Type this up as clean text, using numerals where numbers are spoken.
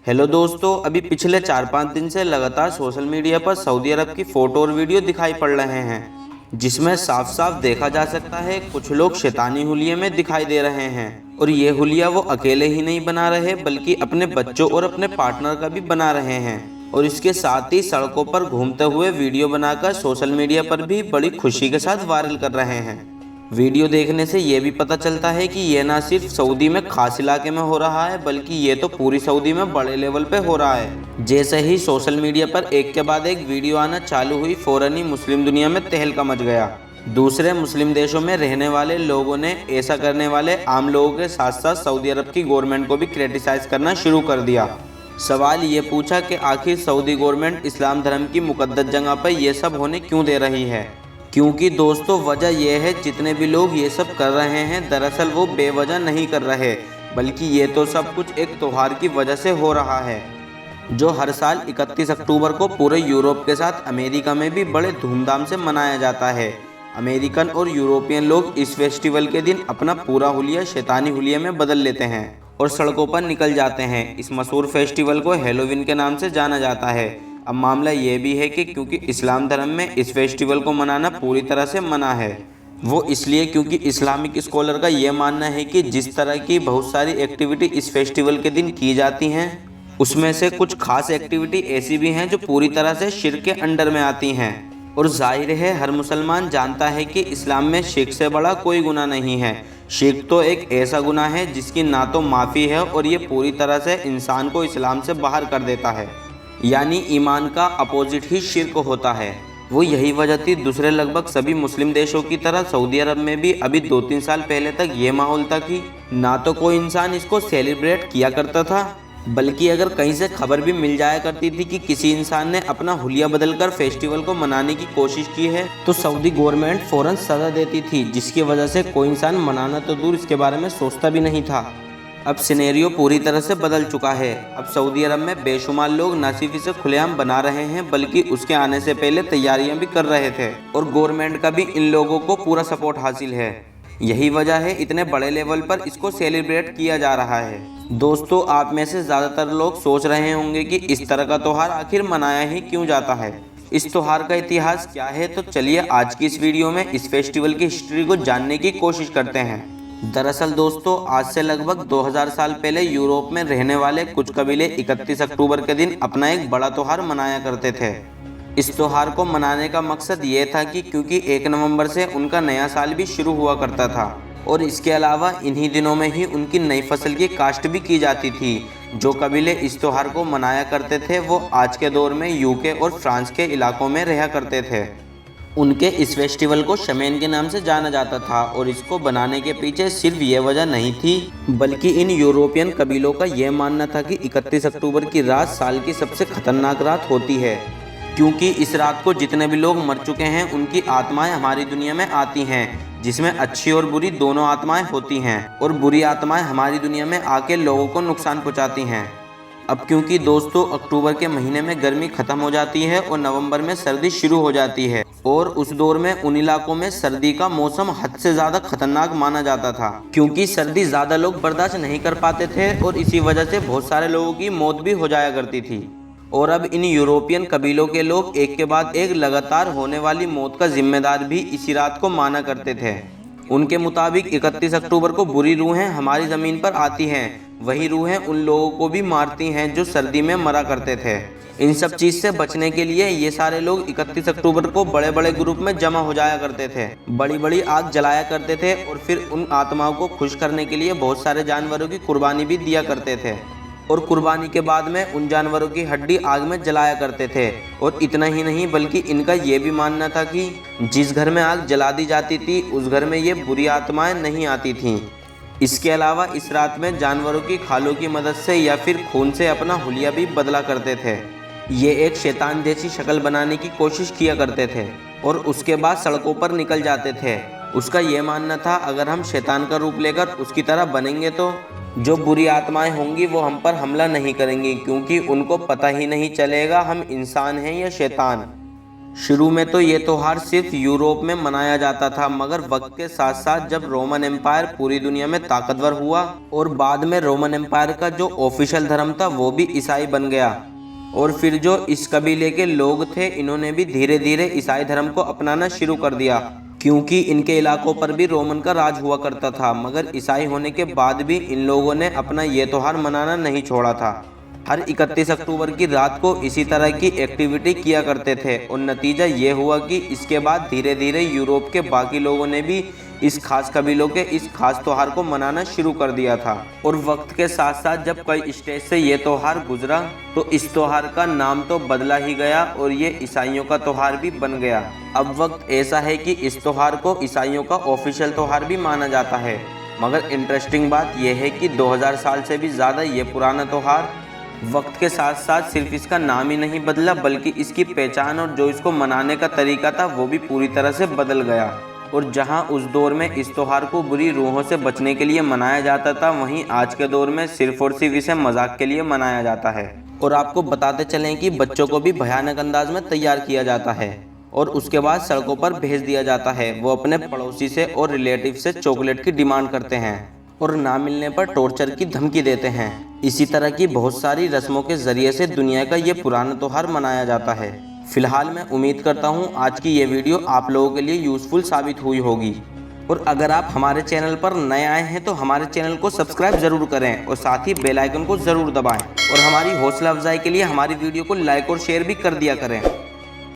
Hello दोस्तों, अभी पिछले 4-5 दिन से लगातार सोशल मीडिया पर सऊदी अरब की फ़ोटो और वीडियो दिखाई पड़ रहे हैं, जिसमें साफ साफ देखा जा सकता है कुछ लोग शैतानी हुलिये में दिखाई दे रहे हैं। और ये हुलिया वो अकेले ही नहीं बना रहे बल्कि अपने बच्चों और अपने पार्टनर का भी बना रहे हैं। और इसके साथ ही सड़कों पर घूमते हुए वीडियो बनाकर सोशल मीडिया पर भी बड़ी खुशी के साथ वायरल कर रहे हैं। वीडियो देखने से ये भी पता चलता है कि ये ना सिर्फ सऊदी में खास इलाके में हो रहा है बल्कि ये तो पूरी सऊदी में बड़े लेवल पे हो रहा है। जैसे ही सोशल मीडिया पर एक के बाद एक वीडियो आना चालू हुई, फौरन ही मुस्लिम दुनिया में तहलका मच गया। दूसरे मुस्लिम देशों में रहने वाले लोगों ने ऐसा करने वाले आम लोगों के साथ साथ सऊदी अरब की गवर्नमेंट को भी क्रिटिसाइज करना शुरू कर दिया। सवाल ये पूछा कि आखिर सऊदी गवर्नमेंट इस्लाम धर्म की मुकद्दस जगह पर यह सब होने क्यों दे रही है। क्योंकि दोस्तों वजह यह है, जितने भी लोग ये सब कर रहे हैं दरअसल वो बेवजह नहीं कर रहे, बल्कि ये तो सब कुछ एक त्योहार की वजह से हो रहा है जो हर साल 31 अक्टूबर को पूरे यूरोप के साथ अमेरिका में भी बड़े धूमधाम से मनाया जाता है। अमेरिकन और यूरोपियन लोग इस फेस्टिवल के दिन अपना पूरा हुलिया शैतानी हुलिया में बदल लेते हैं और सड़कों पर निकल जाते हैं। इस मशहूर फेस्टिवल को हैलोवीन के नाम से जाना जाता है। अब मामला ये भी है कि क्योंकि इस्लाम धर्म में इस फेस्टिवल को मनाना पूरी तरह से मना है, वो इसलिए क्योंकि इस्लामिक स्कॉलर का ये मानना है कि जिस तरह की बहुत सारी एक्टिविटी इस फेस्टिवल के दिन की जाती हैं उसमें से कुछ खास एक्टिविटी ऐसी भी हैं जो पूरी तरह से शिर्क के अंडर में आती हैं। और जाहिर है हर मुसलमान जानता है कि इस्लाम में शिर्क से बड़ा कोई गुनाह नहीं है। शिर्क तो एक ऐसा गुनाह है जिसकी ना तो माफ़ी है और ये पूरी तरह से इंसान को इस्लाम से बाहर कर देता है, यानी ईमान का अपोजिट ही शिर्क होता है। वो यही वजह थी दूसरे लगभग सभी मुस्लिम देशों की तरह सऊदी अरब में भी अभी 2-3 साल पहले तक ये माहौल था कि ना तो कोई इंसान इसको सेलिब्रेट किया करता था, बल्कि अगर कहीं से खबर भी मिल जाया करती थी कि किसी इंसान ने अपना हुलिया बदलकर फेस्टिवल को मनाने की कोशिश की है तो सऊदी गवर्नमेंट फ़ौरन सज़ा देती थी, जिसकी वजह से कोई इंसान मनाना तो दूर इसके बारे में सोचता भी नहीं था। अब सिनेरियो पूरी तरह से बदल चुका है। अब सऊदी अरब में बेशुमार लोग न सिर्फ इसे खुलेआम बना रहे हैं बल्कि उसके आने से पहले तैयारियां भी कर रहे थे और गवर्नमेंट का भी इन लोगों को पूरा सपोर्ट हासिल है। यही वजह है इतने बड़े लेवल पर इसको सेलिब्रेट किया जा रहा है। दोस्तों, आप में से ज़्यादातर लोग सोच रहे होंगे कि इस तरह का त्यौहार आखिर मनाया ही क्यों जाता है, इस त्यौहार का इतिहास क्या है। तो चलिए आज की इस वीडियो में इस फेस्टिवल की हिस्ट्री को जानने की कोशिश करते हैं। दरअसल दोस्तों, आज से लगभग 2000 साल पहले यूरोप में रहने वाले कुछ कबीले 31 अक्टूबर के दिन अपना एक बड़ा त्यौहार मनाया करते थे। इस त्यौहार को मनाने का मकसद ये था कि क्योंकि 1 नवंबर से उनका नया साल भी शुरू हुआ करता था और इसके अलावा इन्हीं दिनों में ही उनकी नई फसल की काश्त भी की जाती थी। जो कबीले इस त्यौहार को मनाया करते थे वो आज के दौर में यूके और फ्रांस के इलाकों में रहा करते थे। उनके इस फेस्टिवल को शमेन के नाम से जाना जाता था और इसको बनाने के पीछे सिर्फ ये वजह नहीं थी बल्कि इन यूरोपियन कबीलों का यह मानना था कि 31 अक्टूबर की रात साल की सबसे खतरनाक रात होती है, क्योंकि इस रात को जितने भी लोग मर चुके हैं उनकी आत्माएं हमारी दुनिया में आती हैं, जिसमें अच्छी और बुरी दोनों आत्माएं होती हैं और बुरी आत्माएं हमारी दुनिया में आके लोगों को नुकसान पहुंचाती हैं। अब क्योंकि दोस्तों अक्टूबर के महीने में गर्मी खत्म हो जाती है और नवंबर में सर्दी शुरू हो जाती है और उस दौर में उन इलाकों में सर्दी का मौसम हद से ज़्यादा खतरनाक माना जाता था, क्योंकि सर्दी ज़्यादा लोग बर्दाश्त नहीं कर पाते थे और इसी वजह से बहुत सारे लोगों की मौत भी हो जाया करती थी। और अब इन यूरोपियन कबीलों के लोग एक के बाद एक लगातार होने वाली मौत का जिम्मेदार भी इसी रात को माना करते थे। उनके मुताबिक 31 अक्टूबर को बुरी रूहें हमारी ज़मीन पर आती हैं, वही रूहें उन लोगों को भी मारती हैं जो सर्दी में मरा करते थे। इन सब चीज़ से बचने के लिए ये सारे लोग 31 अक्टूबर को बड़े बड़े ग्रुप में जमा हो जाया करते थे, बड़ी बड़ी आग जलाया करते थे और फिर उन आत्माओं को खुश करने के लिए बहुत सारे जानवरों की कुर्बानी भी दिया करते थे और कुर्बानी के बाद में उन जानवरों की हड्डी आग में जलाया करते थे। और इतना ही नहीं बल्कि इनका ये भी मानना था कि जिस घर में आग जला दी जाती थी उस घर में ये बुरी आत्माएं नहीं आती थीं। इसके अलावा इस रात में जानवरों की खालों की मदद से या फिर खून से अपना हुलिया भी बदला करते थे। ये एक शैतान जैसी शक्ल बनाने की कोशिश किया करते थे और उसके बाद सड़कों पर निकल जाते थे। उसका ये मानना था अगर हम शैतान का रूप लेकर उसकी तरह बनेंगे तो जो बुरी आत्माएं होंगी वो हम पर हमला नहीं करेंगी, क्योंकि उनको पता ही नहीं चलेगा हम इंसान हैं या शैतान। शुरू में तो ये त्योहार सिर्फ यूरोप में मनाया जाता था, मगर वक्त के साथ साथ जब रोमन एम्पायर पूरी दुनिया में ताकतवर हुआ और बाद में रोमन एम्पायर का जो ऑफिशियल धर्म था वो भी ईसाई बन गया, और फिर जो इस कबीले के लोग थे इन्होंने भी धीरे धीरे ईसाई धर्म को अपनाना शुरू कर दिया, क्योंकि इनके इलाकों पर भी रोमन का राज हुआ करता था। मगर ईसाई होने के बाद भी इन लोगों ने अपना ये त्योहार मनाना नहीं छोड़ा था। हर 31 अक्टूबर की रात को इसी तरह की एक्टिविटी किया करते थे, और नतीजा ये हुआ कि इसके बाद धीरे धीरे यूरोप के बाकी लोगों ने भी इस खास कबीलों के इस खास त्योहार को मनाना शुरू कर दिया था। और वक्त के साथ साथ जब कई स्टेज से ये त्योहार गुजरा तो इस त्योहार का नाम तो बदला ही गया और ये ईसाइयों का त्योहार भी बन गया। अब वक्त ऐसा है कि इस त्योहार को ईसाइयों का ऑफिशियल त्योहार भी माना जाता है। मगर इंटरेस्टिंग बात यह है कि 2000 साल से भी ज़्यादा ये पुराना त्योहार वक्त के साथ साथ सिर्फ इसका नाम ही नहीं बदला, बल्कि इसकी पहचान और जो इसको मनाने का तरीका था वो भी पूरी तरह से बदल गया। और जहां उस दौर में इस त्योहार को बुरी रूहों से बचने के लिए मनाया जाता था, वहीं आज के दौर में सिर्फ और सिर्फ इसे मजाक के लिए मनाया जाता है। और आपको बताते चलें कि बच्चों को भी भयानक अंदाज में तैयार किया जाता है और उसके बाद सड़कों पर भेज दिया जाता है। वो अपने पड़ोसी से और रिलेटिव से चॉकलेट की डिमांड करते हैं और ना मिलने पर टॉर्चर की धमकी देते हैं। इसी तरह की बहुत सारी रस्मों के जरिए से दुनिया का ये पुराना त्योहार मनाया जाता है। फिलहाल मैं उम्मीद करता हूँ आज की ये वीडियो आप लोगों के लिए यूजफुल साबित हुई होगी। और अगर आप हमारे चैनल पर नए आए हैं तो हमारे चैनल को सब्सक्राइब जरूर करें और साथ ही बेल आइकन को जरूर दबाएं, और हमारी हौसला अफजाई के लिए हमारी वीडियो को लाइक और शेयर भी कर दिया करें।